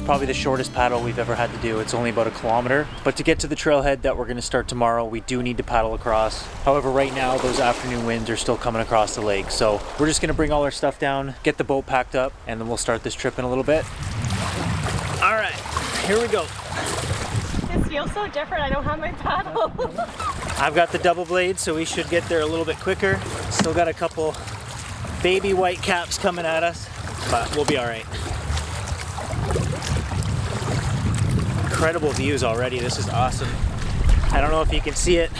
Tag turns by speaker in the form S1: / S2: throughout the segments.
S1: probably the shortest paddle we've ever had to do. It's only about 1 kilometer. But to get to the trailhead that we're gonna start tomorrow, we do need to paddle across. However, right now, those afternoon winds are still coming across the lake. So we're just gonna bring all our stuff down, get the boat packed up, and then we'll start this trip in a little bit. All right, here we go.
S2: It feels so different. I don't have my paddle.
S1: I've got the double blade, so we should get there a little bit quicker. Still got a couple baby white caps coming at us, but we'll be all right. Incredible views already. This is awesome. I don't know if you can see it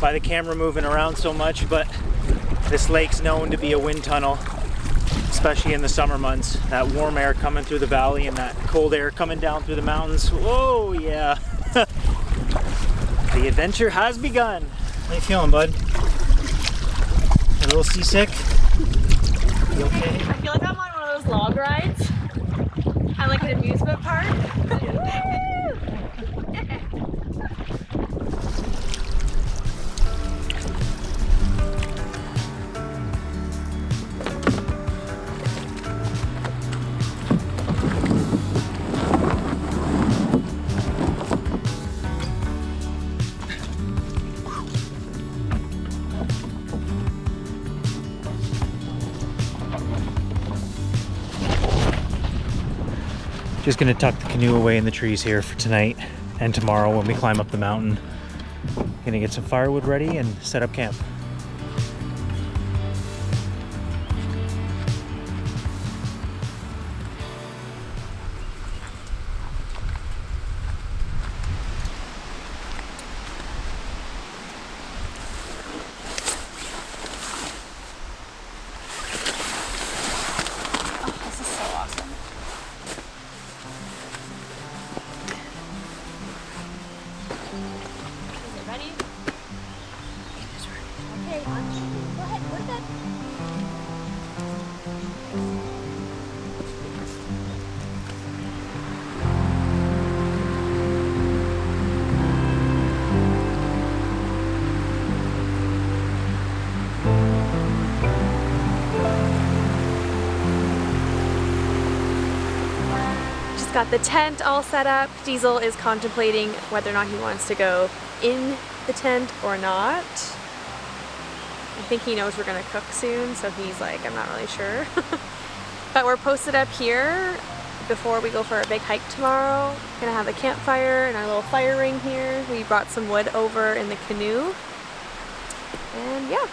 S1: by the camera moving around so much, but this lake's known to be a wind tunnel, especially in the summer months. That warm air coming through the valley and that cold air coming down through the mountains. Whoa, yeah. The adventure has begun. How you feeling, bud? A little seasick? You okay?
S2: I feel like I'm on one of those log rides. I'm like an amusement park.
S1: Just gonna tuck the canoe away in the trees here for tonight and tomorrow when we climb up the mountain. Gonna get some firewood ready and set up camp.
S2: Got the tent all set up. Diesel is contemplating whether or not he wants to go in the tent or not. I think he knows we're gonna cook soon, so he's like, I'm not really sure. But we're posted up here before we go for our big hike tomorrow. Gonna have a campfire and our little fire ring here. We brought some wood over in the canoe. And yeah,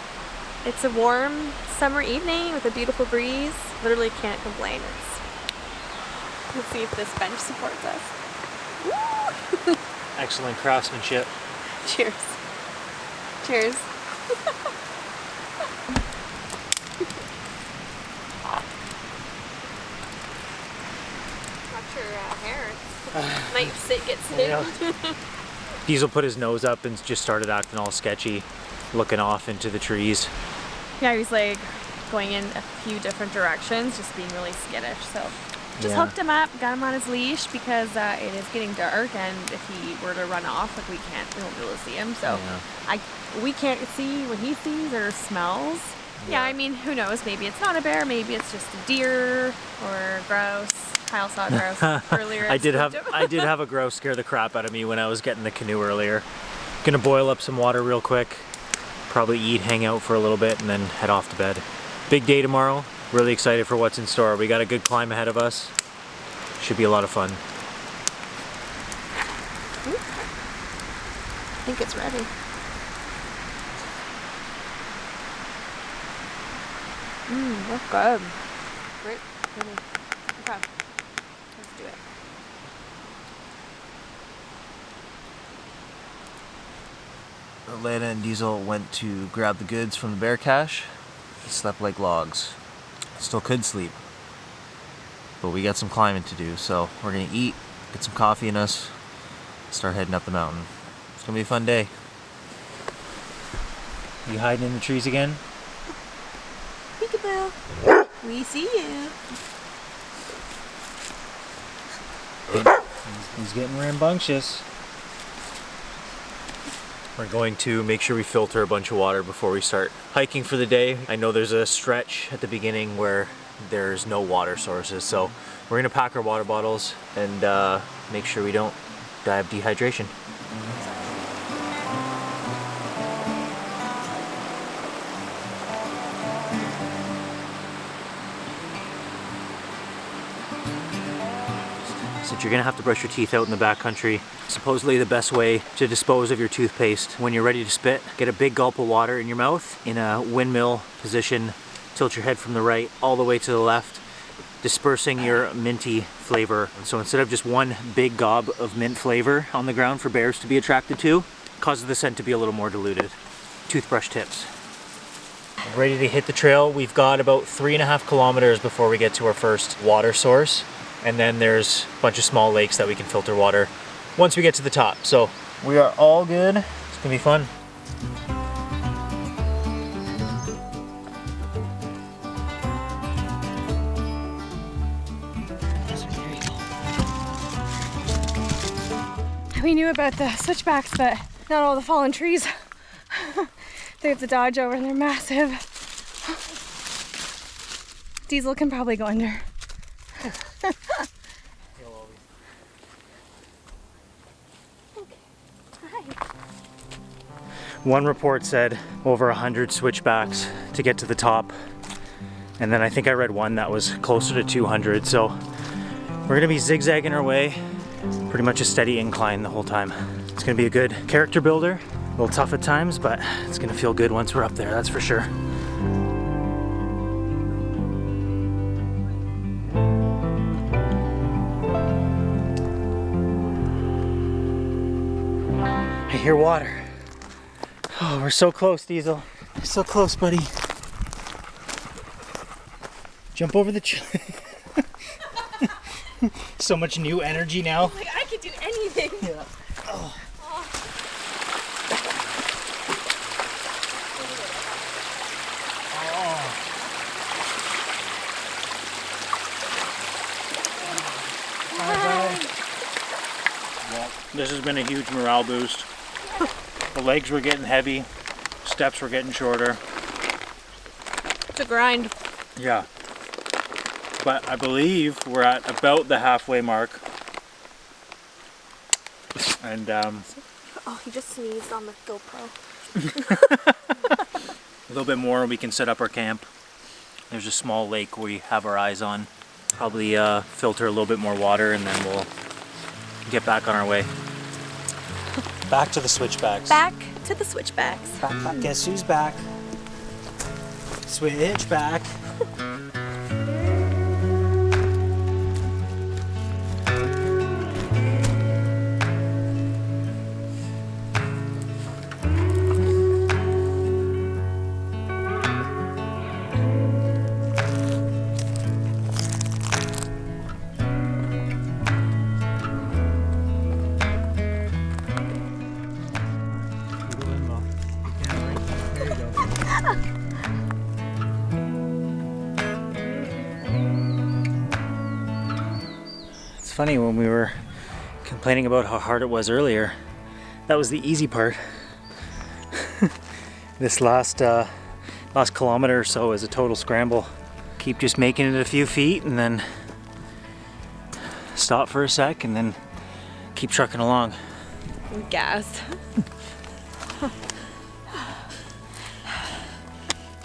S2: it's a warm summer evening with a beautiful breeze. Literally can't complain. Let's see if this bench supports us. Woo!
S1: Excellent craftsmanship.
S2: Cheers. Cheers. Watch your hair. Might get singed.
S1: Diesel put his nose up and just started acting all sketchy, looking off into the trees.
S2: Yeah, he was like going in a few different directions, just being really skittish. So just hooked him up, got him on his leash because it is getting dark, and if he were to run off, like we won't be able to see him. So we can't see what he sees or smells. Yeah, I mean, who knows? Maybe it's not a bear, maybe it's just a deer or grouse. Kyle saw a grouse earlier.
S1: I did have a grouse scare the crap out of me when I was getting the canoe earlier. Gonna boil up some water real quick, probably eat, hang out for a little bit, and then head off to bed. Big day tomorrow. Really excited for what's in store. We got a good climb ahead of us. Should be a lot of fun.
S2: I think it's ready. That's good. Great. Okay. Let's do it.
S3: Atlanta and Diesel went to grab the goods from the bear cache. Slept like logs. Still could sleep, but we got some climbing to do, so we're gonna eat, get some coffee in us, start heading up the mountain. It's gonna be a fun day.
S1: You hiding in the trees again?
S2: Peekaboo. We see you.
S1: He's getting rambunctious. We're going to make sure we filter a bunch of water before we start hiking for the day. I know there's a stretch at the beginning where
S3: there's no water sources. So we're gonna pack our water bottles and make sure we don't die of dehydration. Since you're gonna have to brush your teeth out in the backcountry, supposedly the best way to dispose of your toothpaste when you're ready to spit, get a big gulp of water in your mouth in a windmill position, tilt your head from the right all the way to the left, dispersing your minty flavor. So instead of just one big gob of mint flavor on the ground for bears to be attracted to, it causes the scent to be a little more diluted. Toothbrush tips. Ready to hit the trail. We've got about 3.5 kilometers before we get to our first water source. And then there's a bunch of small lakes that we can filter water once we get to the top. So we are all good. It's gonna be fun.
S2: We knew about the switchbacks, but not all the fallen trees. They have to dodge over and they're massive. Diesel can probably go under.
S1: One report said over 100 switchbacks to get to the top. And then I think I read one that was closer to 200. So we're gonna be zigzagging our way, pretty much a steady incline the whole time. It's gonna be a good character builder, a little tough at times, but it's gonna feel good once we're up there, that's for sure. I hear water. Oh, we're so close, Diesel. We're so close, buddy. Jump over the so much new energy now.
S2: Like I could do anything.
S1: Yeah. Oh. This has been a huge morale boost. The legs were getting heavy, steps were getting shorter.
S2: It's a grind.
S1: Yeah. But I believe we're at about the halfway mark. And
S2: Oh, he just sneezed on the GoPro.
S1: a little bit more, we can set up our camp. There's a small lake we have our eyes on. Probably filter a little bit more water and then we'll get back on our way. Back to the switchbacks.
S2: Back to the switchbacks.
S1: Back. Guess who's back? Switchback. Funny, when we were complaining about how hard it was earlier, that was the easy part. This last kilometer or so is a total scramble. Keep just making it a few feet and then stop for a sec and then keep trucking along.
S2: Gas.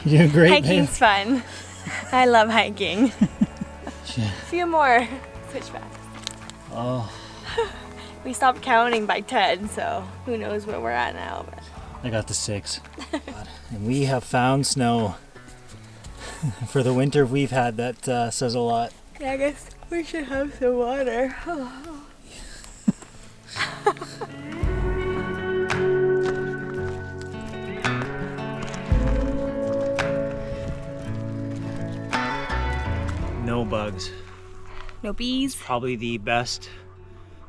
S1: You're doing great,
S2: Hiking's fun. I love hiking. A few more switchbacks.
S1: Oh,
S2: We stopped counting by 10, so who knows where we're at now. But
S1: I got the 6. And we have found snow. For the winter we've had, that says a lot.
S2: yeah, I guess we should have some water.
S1: No bugs.
S2: No bees.
S1: Probably the best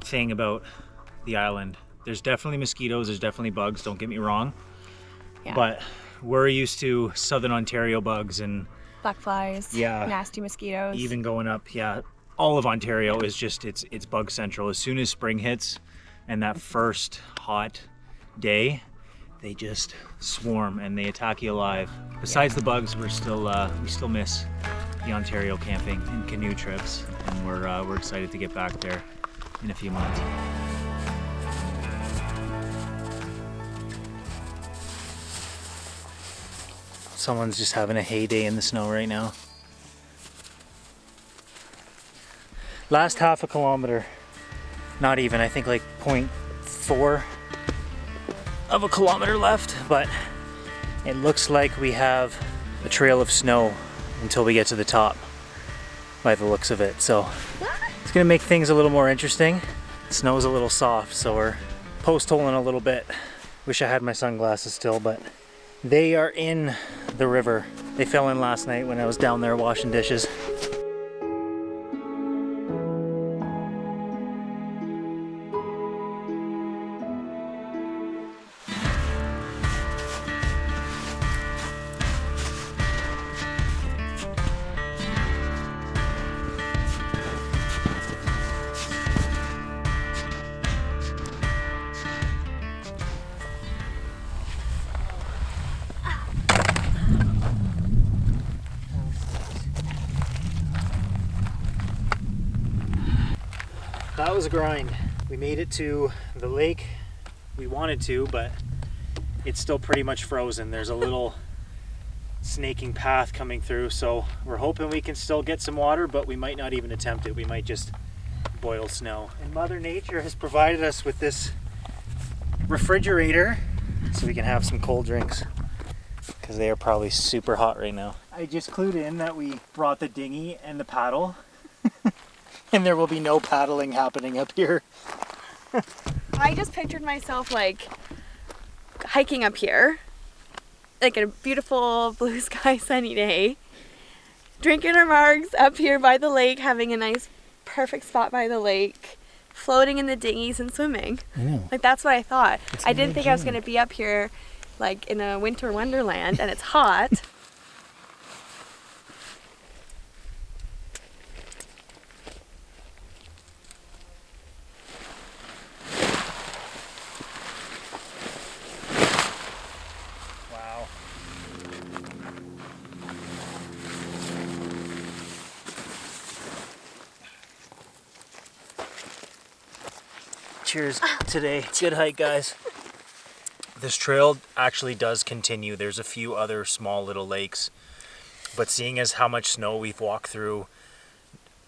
S1: thing about the island. There's definitely mosquitoes, there's definitely bugs, don't get me wrong.
S2: Yeah.
S1: But we're used to Southern Ontario bugs and
S2: Black flies.
S1: Yeah.
S2: Nasty mosquitoes.
S1: even going up, yeah, all of Ontario is just, it's bug central. As soon as spring hits and that first hot day, they just swarm and they attack you alive. Besides the bugs, we still miss the Ontario camping and canoe trips, and we're excited to get back there in a few months. Someone's just having a heyday in the snow right now. Last half a kilometer, not even, I think like 0.4 of a kilometer left, but it looks like we have a trail of snow until we get to the top by the looks of it. So it's gonna make things a little more interesting. The snow's a little soft, so we're post-holing a little bit. Wish I had my sunglasses still, but they are in the river. They fell in last night when I was down there washing dishes. That was a grind. We made it to the lake we wanted to, but it's still pretty much frozen. There's a little snaking path coming through, so we're hoping we can still get some water, but we might not even attempt it. We might just boil snow. And Mother Nature has provided us with this refrigerator so we can have some cold drinks, because they are probably super hot right now. I just clued in that we brought the dinghy and the paddle. And there will be no paddling happening up here.
S2: I just pictured myself like hiking up here, like a beautiful blue sky sunny day, drinking our margs up here by the lake, having a nice perfect spot by the lake, floating in the dinghies and swimming.
S1: I know.
S2: Like that's what I thought.
S1: It's
S2: I didn't think I was going to be up here like in a winter wonderland and it's hot.
S1: Wow. Cheers today. Good hike, guys. This trail actually does continue. There's a few other small little lakes, but seeing as how much snow we've walked through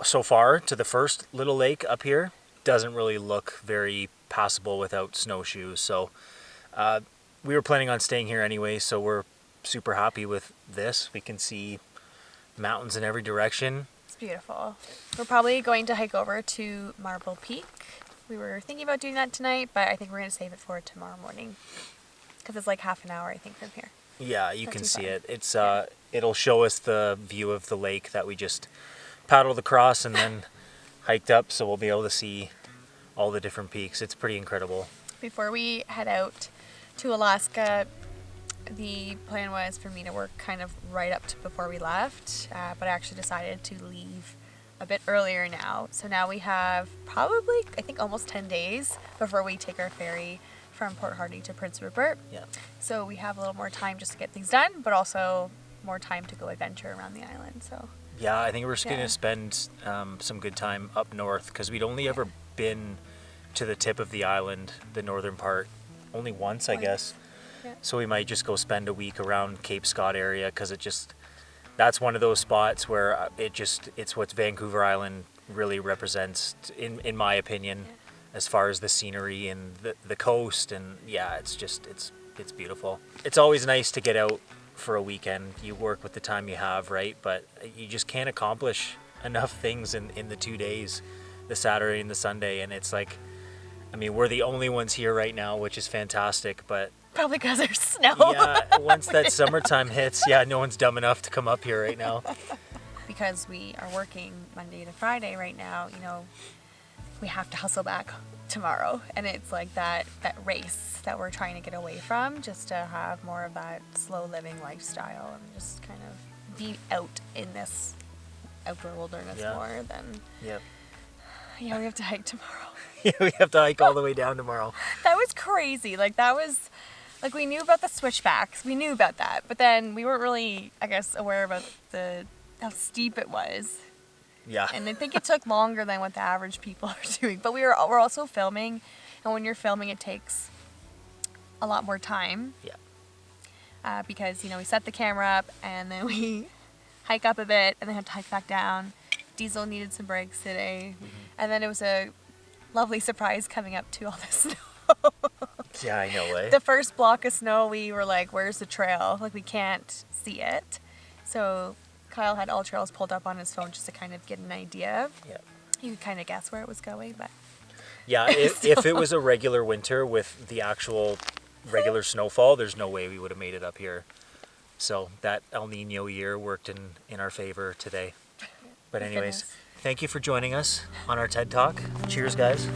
S1: so far to the first little lake up here, doesn't really look very passable without snowshoes. So we were planning on staying here anyway, so we're super happy with this. We can see mountains in every direction.
S2: It's beautiful. We're probably going to hike over to Marble Peak. We were thinking about doing that tonight, but I think we're going to save it for tomorrow morning because it's like half an hour, I think, from here.
S1: Yeah, you
S2: Not
S1: can
S2: too
S1: see
S2: far.
S1: it. It's it'll show us the view of the lake that we just paddled across and then hiked up, so we'll be able to see all the different peaks. It's pretty incredible.
S2: Before we head out to Alaska, the plan was for me to work kind of right up to before we left, but I actually decided to leave a bit earlier now. So now we have probably, I think, almost 10 days before we take our ferry from Port Hardy to Prince Rupert.
S1: Yeah.
S2: So we have a little more time just to get things done, but also more time to go adventure around the island. So
S1: Yeah, I think we're just going
S2: Yeah.
S1: to spend some good time up north, because we'd only ever been to the tip of the island, the northern part, only once, I guess.
S2: Yeah.
S1: So we might just go spend a week around Cape Scott area, because that's one of those spots where it's what Vancouver Island really represents, in my opinion, as far as the scenery and the coast. And yeah, it's beautiful. It's always nice to get out for a weekend. You work with the time you have, right? But you just can't accomplish enough things in the 2 days, the Saturday and the Sunday. And it's like, I mean, we're the only ones here right now, which is fantastic, but
S2: probably because there's snow.
S1: yeah, once that summertime hits, yeah, no one's dumb enough to come up here right now.
S2: Because we are working Monday to Friday right now, we have to hustle back tomorrow. And it's like that race that we're trying to get away from, just to have more of that slow living lifestyle and just kind of be out in this outdoor wilderness more than...
S1: Yep.
S2: Yeah, we have to hike tomorrow.
S1: Yeah, we have to hike all the way down tomorrow.
S2: That was crazy. Like we knew about the switchbacks. We knew about that. But then we weren't really, I guess, aware about the how steep it was.
S3: Yeah.
S2: And I think it took longer than what the average people are doing. But we're also filming, and when you're filming, it takes a lot more time.
S3: Yeah.
S2: Because, you know, we set the camera up, and then we hike up a bit, and then have to hike back down. Diesel needed some breaks today. And then it was a lovely surprise coming up to all this snow.
S3: Yeah, I know, eh?
S2: The first block of snow, we were like, where's the trail? Like, we can't see it. So Kyle had all trails pulled up on his phone just to kind of get an idea.
S3: Yeah.
S2: You could kind of guess where it was going, but...
S3: Yeah, if it was a regular winter with the actual regular snowfall, there's no way we would have made it up here. So that El Nino year worked in our favor today. But anyways, thank you for joining us on our TED Talk. Cheers, guys.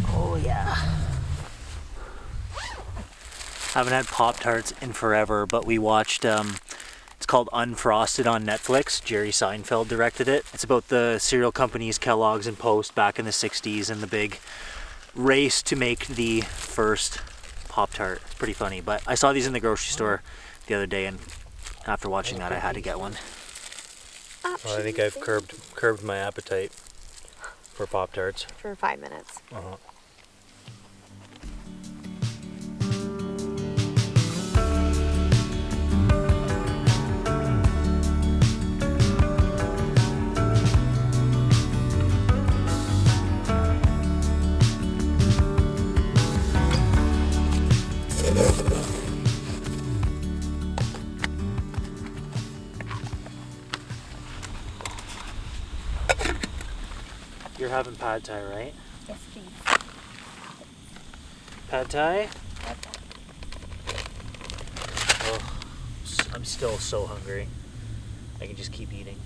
S3: Oh yeah. Haven't had Pop-Tarts in forever, but we watched, it's called Unfrosted on Netflix. Jerry Seinfeld directed it. It's about the cereal companies Kellogg's and Post back in the 60s and the big race to make the first Pop-Tart. It's pretty funny, but I saw these in the grocery store the other day, and after watching that I had to get one. Well, I think I've curbed my appetite for Pop-Tarts.
S2: For 5 minutes.
S3: Uh-huh. You're having pad thai, right?
S2: Yes, please.
S3: Pad thai? Oh, I'm still so hungry. I can just keep eating.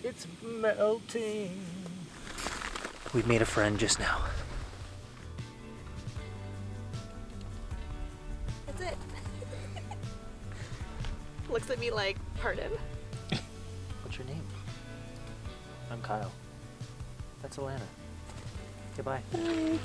S3: It's melting. We've made a friend just now.
S2: That's it. Looks at me like, pardon?
S3: What's your name? I'm Kyle. That's Alana. Goodbye. Bye.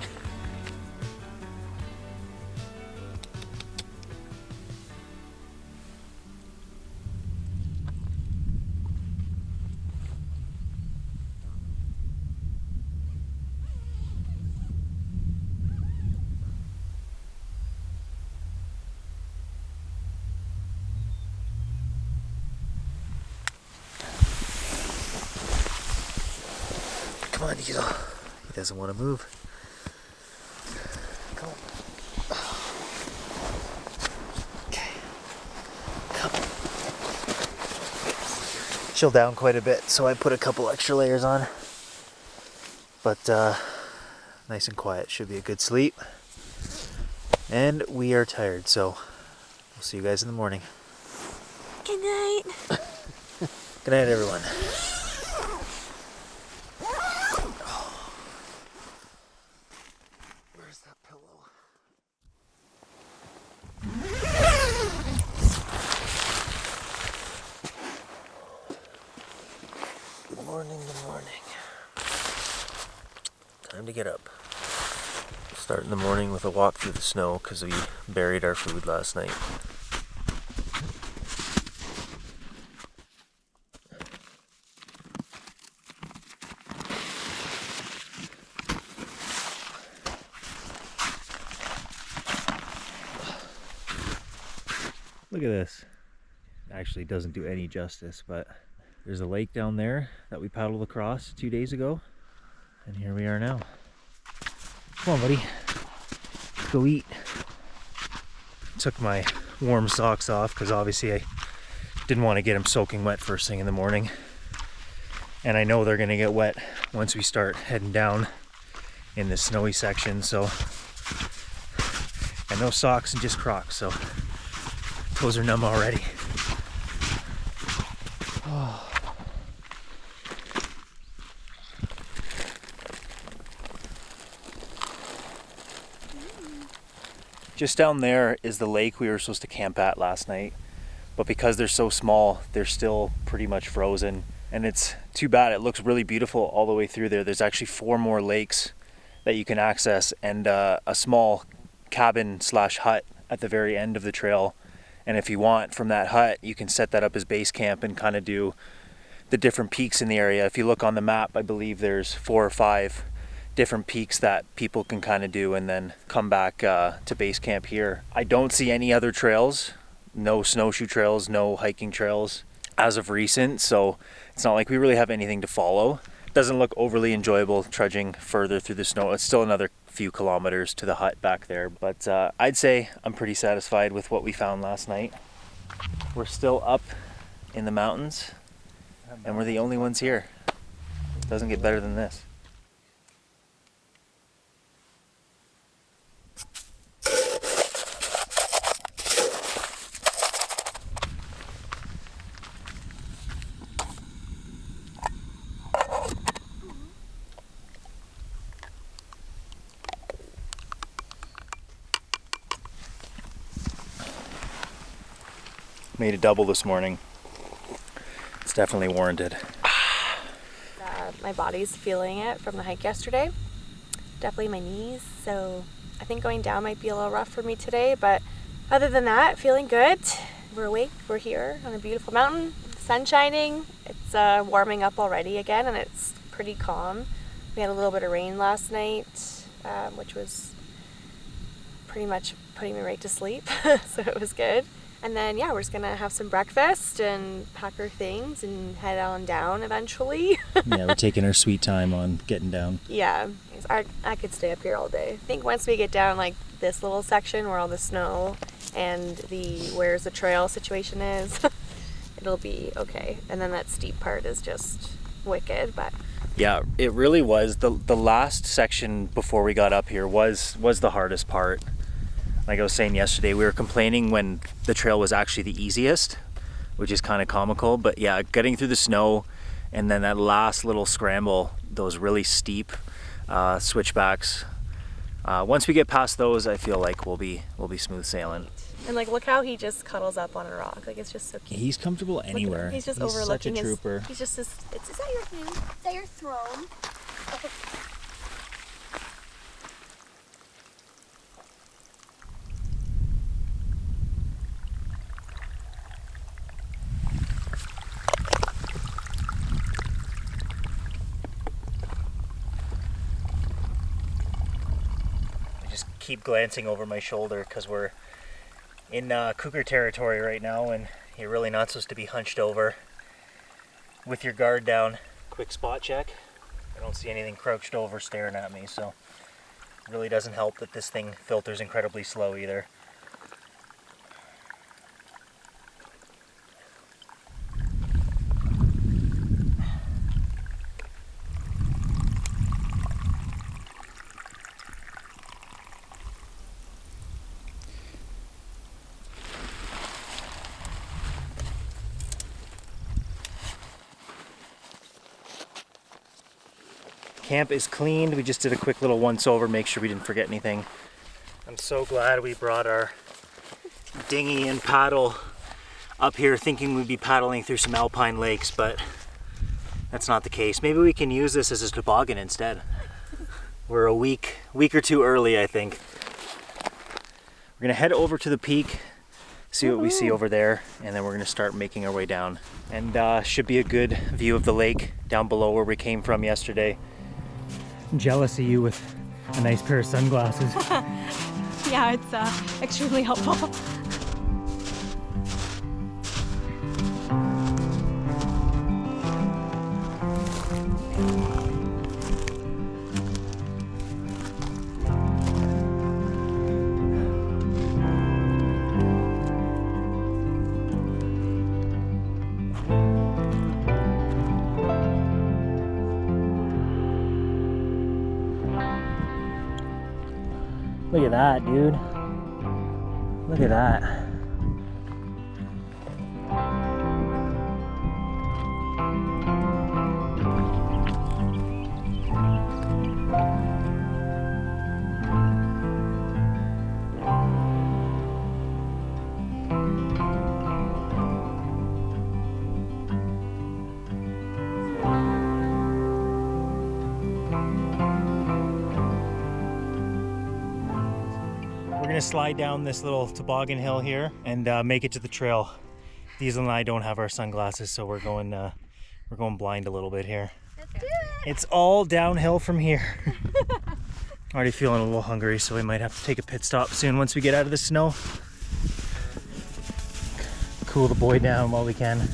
S3: Come on, Diesel. He doesn't want to move. Come on. Okay. Come on. Chilled down quite a bit, so I put a couple extra layers on. But nice and quiet. Should be a good sleep. And we are tired, so we'll see you guys in the morning.
S2: Good night.
S3: Good night, everyone. Where's that pillow? Good morning, good morning. Time to get up. Start in the morning with a walk through the snow because we buried our food last night. Look at this. Actually doesn't do any justice, but there's a lake down there that we paddled across 2 days ago, and here we are now. Come on, buddy. Let's go eat. Took my warm socks off because obviously I didn't want to get them soaking wet first thing in the morning. And I know they're gonna get wet once we start heading down in the snowy section, so. And no socks and just Crocs, so toes are numb already. Oh. Just down there is the lake we were supposed to camp at last night, but because they're so small, they're still pretty much frozen.
S1: And it's too bad. It looks really beautiful all the way through there. There's actually 4 more lakes that you can access, and a small cabin slash hut at the very end of the trail. And if you want, from that hut, you can set that up as base camp and kind of do the different peaks in the area. If you look on the map, I believe there's 4 or 5 different peaks that people can kind of do and then come back to base camp here. I don't see any other trails, no snowshoe trails, no hiking trails as of recent, so it's not like we really have anything to follow. It doesn't look overly enjoyable trudging further through the snow. It's still another few kilometers to the hut back there, but I'd say I'm pretty satisfied with what we found last night. We're still up in the mountains and we're the only ones here. It doesn't get better than this. Made a double this morning. It's definitely warranted.
S2: My body's feeling it from the hike yesterday. Definitely my knees, so I think going down might be a little rough for me today, but other than that, feeling good. We're awake, we're here on a beautiful mountain, sun shining. It's warming up already again, and it's pretty calm. We had a little bit of rain last night, which was pretty much putting me right to sleep, so it was good. And then, yeah, we're just gonna have some breakfast and pack our things and head on down eventually.
S1: Yeah, we're taking our sweet time on getting down.
S2: Yeah, I could stay up here all day. I think once we get down like this little section where all the snow and the where's the trail situation is, it'll be okay. And then that steep part is just wicked, but
S1: yeah, it really was. The last section before we got up here was the hardest part. Like I was saying yesterday, we were complaining when the trail was actually the easiest, which is kind of comical. But yeah, getting through the snow and then that last little scramble, those really steep switchbacks. Once we get past those, I feel like we'll be smooth sailing.
S2: and like look how he just cuddles up on a rock. Like it's just so cute.
S1: He's comfortable anywhere.
S2: He's just overlooking
S1: such a trooper.
S2: He's just this. Is that your hand? Is that your throne?
S1: Keep glancing over my shoulder because we're in cougar territory right now, and you're really not supposed to be hunched over with your guard down. Quick spot check. I don't see anything crouched over staring at me, so it really doesn't help that this thing filters incredibly slow either. Camp is cleaned. We just did a quick little once over, make sure we didn't forget anything. I'm so glad we brought our dinghy and paddle up here thinking we'd be paddling through some Alpine lakes, but that's not the case. Maybe we can use this as a toboggan instead. We're a week or two early, I think. We're gonna head over to the peak, see what we see over there, and then we're gonna start making our way down. And should be a good view of the lake down below where we came from yesterday. I'm jealous of you with a nice pair of sunglasses.
S2: Yeah, it's extremely helpful.
S1: Look at that, dude. Look at that. gonna slide down this little toboggan hill here and make it to the trail. Diesel and I don't have our sunglasses, so we're going blind a little bit here.
S2: Let's do it.
S1: It's all downhill from here. Already feeling a little hungry, so we might have to take a pit stop soon once we get out of the snow. Cool the boy down while we can.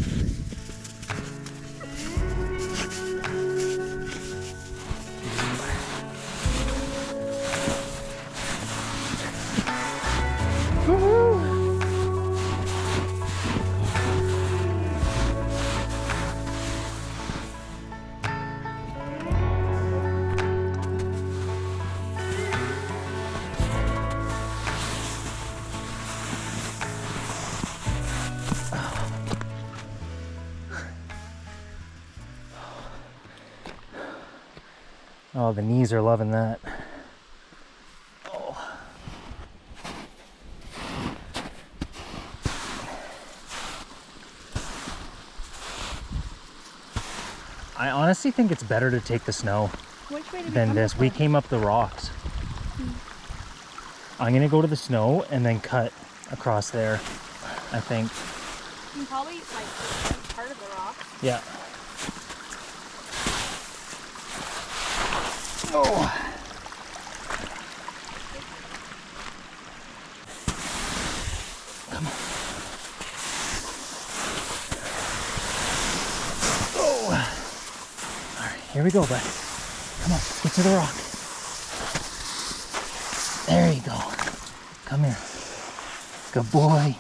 S1: Oh, the knees are loving that. Oh. I honestly think it's better to take the snow than this. We came up the rocks. I'm gonna go to the snow and then cut across there, I think.
S2: You can probably like part of the rock.
S1: Yeah. Oh. Come on. Oh. All right, here we go, bud. Come on, let's get to the rock. There you go. Come here. Good boy.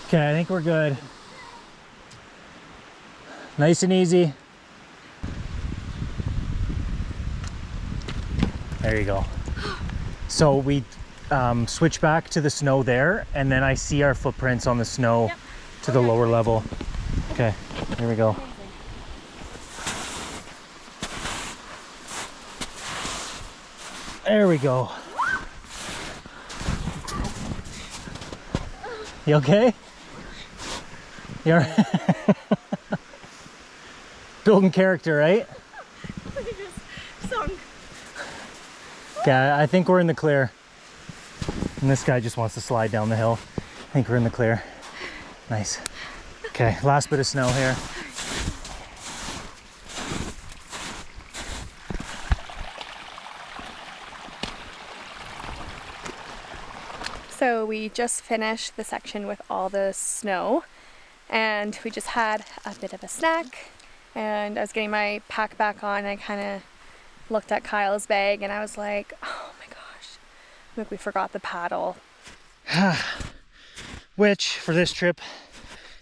S1: Okay, I think we're good. Nice and easy. There you go. So we switch back to the snow there, and then I see our footprints on the snow to the lower level. Okay, here we go. There we go. You okay? You're building character, right? Okay, I think we're in the clear. And this guy just wants to slide down the hill. I think we're in the clear. Nice. Okay, last bit of snow here.
S2: So we just finished the section with all the snow, and we just had a bit of a snack, and I was getting my pack back on, and I kind of looked at Kyle's bag and I was like, oh my gosh, look, we forgot the paddle.
S1: Which, for this trip,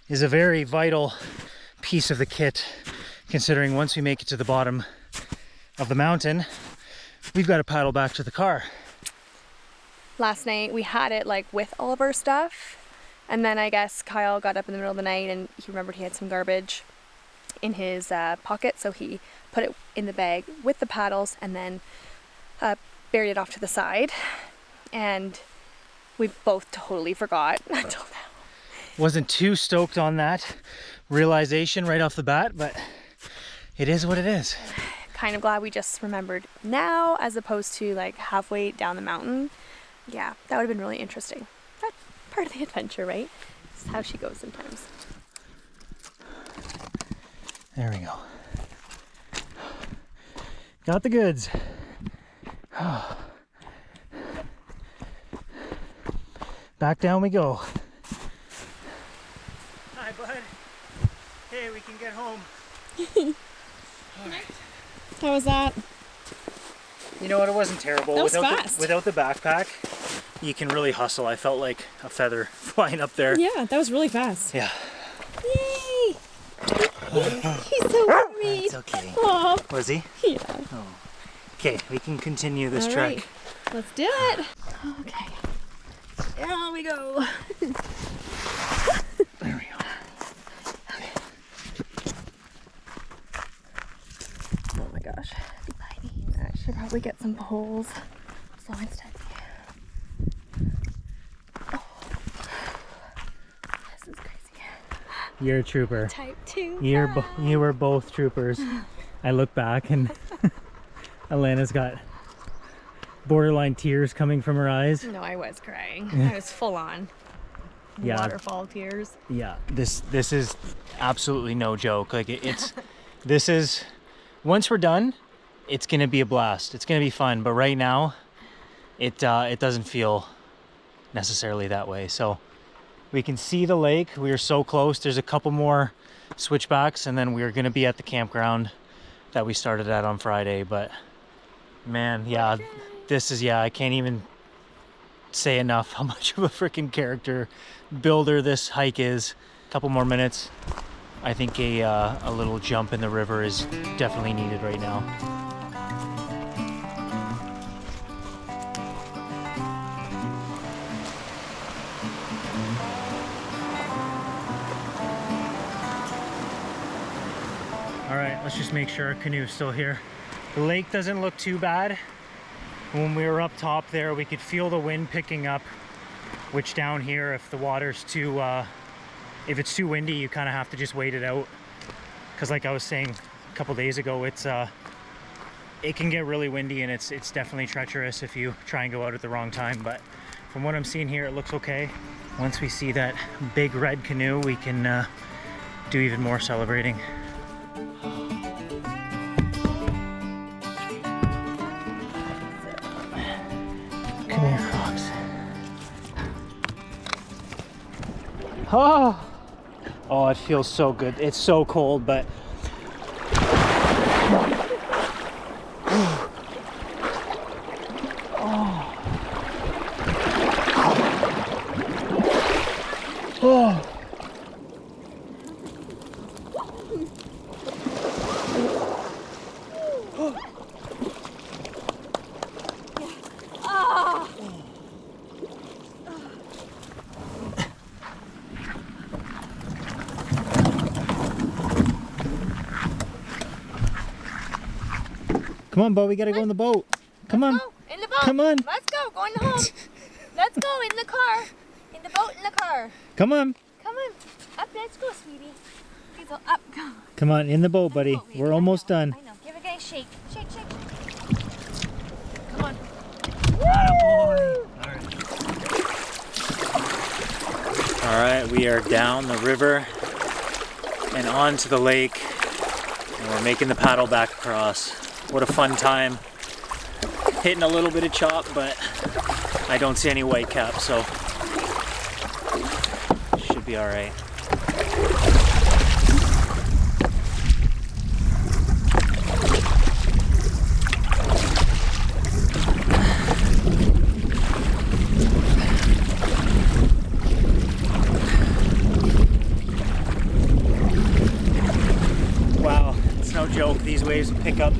S1: is a very vital piece of the kit, considering once we make it to the bottom of the mountain, we've got to paddle back to the car.
S2: Last night we had it like with all of our stuff, and then I guess Kyle got up in the middle of the night and he remembered he had some garbage in his pocket, so he put it in the bag with the paddles and then buried it off to the side, and we both totally forgot until now.
S1: Wasn't too stoked on that realization right off the bat, but it is what it is.
S2: Kind of glad we just remembered now as opposed to like halfway down the mountain. Yeah, that would have been really interesting. That's part of the adventure, right? It's how she goes sometimes.
S1: There we go. Got the goods. Back down we go. Hi, bud. Hey, we can get home. All right.
S2: How was that?
S1: You know what? It wasn't terrible.
S2: That was fast.
S1: Without the backpack, you can really hustle. I felt like a feather flying up there.
S2: Yeah, that was really fast.
S1: Yeah.
S2: Yay! He's so happy.
S1: It's okay.
S2: Aww.
S1: Was he?
S2: Yeah.
S1: Oh. Okay, we can continue this
S2: All
S1: trek.
S2: right. Let's do it. Okay. There we go.
S1: There we go.
S2: Oh my gosh. I should probably get some poles. Slow and steady. Oh. This is crazy.
S1: You're a trooper.
S2: Type 2.
S1: You were both troopers. I look back and Elena's got borderline tears coming from her eyes.
S2: No, I was crying. I was full on.
S1: Yeah.
S2: Waterfall tears.
S1: Yeah, this is absolutely no joke. Like this is, once we're done, it's gonna be a blast. It's gonna be fun. But right now, it doesn't feel necessarily that way. So we can see the lake. We are so close. There's a couple more switchbacks, and then we're gonna be at the campground that we started at on Friday. But man, yeah, this is, yeah, I can't even say enough how much of a freaking character builder this hike is. A couple more minutes. I think a little jump in the river is definitely needed right now. All right, let's just make sure our canoe's still here. The lake doesn't look too bad. When we were up top there, we could feel the wind picking up, which down here, if the water's too, if it's too windy, you kind of have to just wait it out. Because like I was saying a couple days ago, it can get really windy, and it's definitely treacherous if you try and go out at the wrong time. But from what I'm seeing here, it looks okay. Once we see that big red canoe, we can do even more celebrating. Come here, frogs. Oh, it feels so good. It's so cold, but oh. Come on, Bo, we gotta go in the boat. Come on.
S2: In the boat.
S1: Come on.
S2: Let's go. Going home. Let's go in the car. In the boat, in the car.
S1: Come on.
S2: Come on. Up, let's go, sweetie. Please, up, go.
S1: Come on, in the boat, buddy.
S2: Boat, baby.
S1: We're almost done.
S2: I know. Give a guy a shake. Shake, shake. Come on.
S1: Attaboy. All right, we are down the river and onto the lake, and we're making the paddle back across. What a fun time. Hitting a little bit of chop, but I don't see any whitecaps, so should be all right. Wow, it's no joke. These waves pick up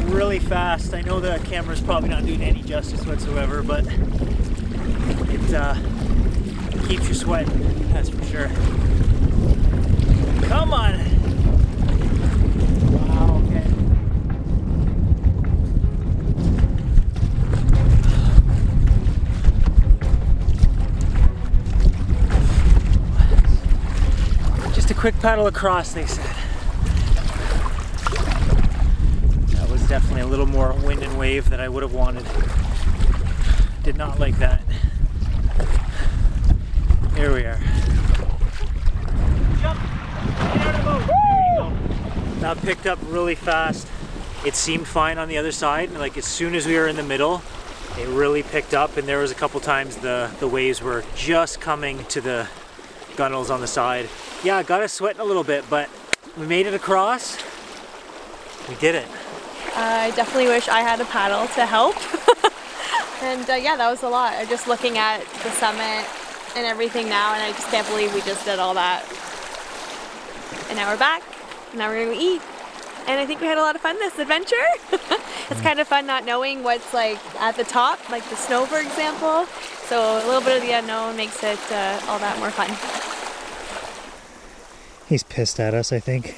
S1: really fast. I know the camera's probably not doing any justice whatsoever, but it keeps you sweating, that's for sure. Come on! Wow, okay. Just a quick paddle across, they said. Definitely a little more wind and wave that I would have wanted. Did not like that. Here we are. Jump! Get out of the boat! There you go. That picked up really fast. It seemed fine on the other side. Like as soon as we were in the middle, it really picked up, and there was a couple times the waves were just coming to the gunnels on the side. Yeah, got us sweating a little bit, but we made it across. We did it.
S2: I definitely wish I had a paddle to help. And yeah, that was a lot. I'm just looking at the summit and everything now, and I just can't believe we just did all that. And now we're back, and now we're gonna eat. And I think we had a lot of fun this adventure. It's kind of fun not knowing what's like at the top, like the snow, for example. So a little bit of the unknown makes it all that more fun.
S1: He's pissed at us, I think.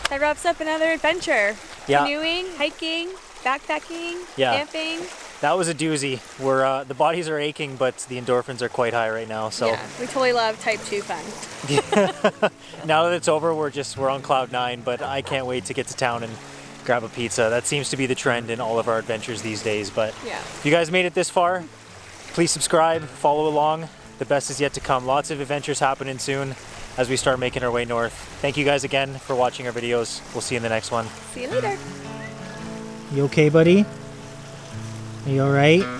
S2: That wraps up another adventure.
S1: Yeah.
S2: Canoeing, hiking, backpacking, camping.
S1: That was a doozy. We're the bodies are aching, but the endorphins are quite high right now. So
S2: yeah, we totally love type 2 fun.
S1: Now that it's over, we're on cloud 9. But I can't wait to get to town and grab a pizza. That seems to be the trend in all of our adventures these days. But
S2: Yeah.
S1: if you guys made it this far, please subscribe, follow along. The best is yet to come. Lots of adventures happening soon as we start making our way north. Thank you guys again for watching our videos. We'll see you in the next one.
S2: See you later.
S1: You okay, buddy? Are you all right?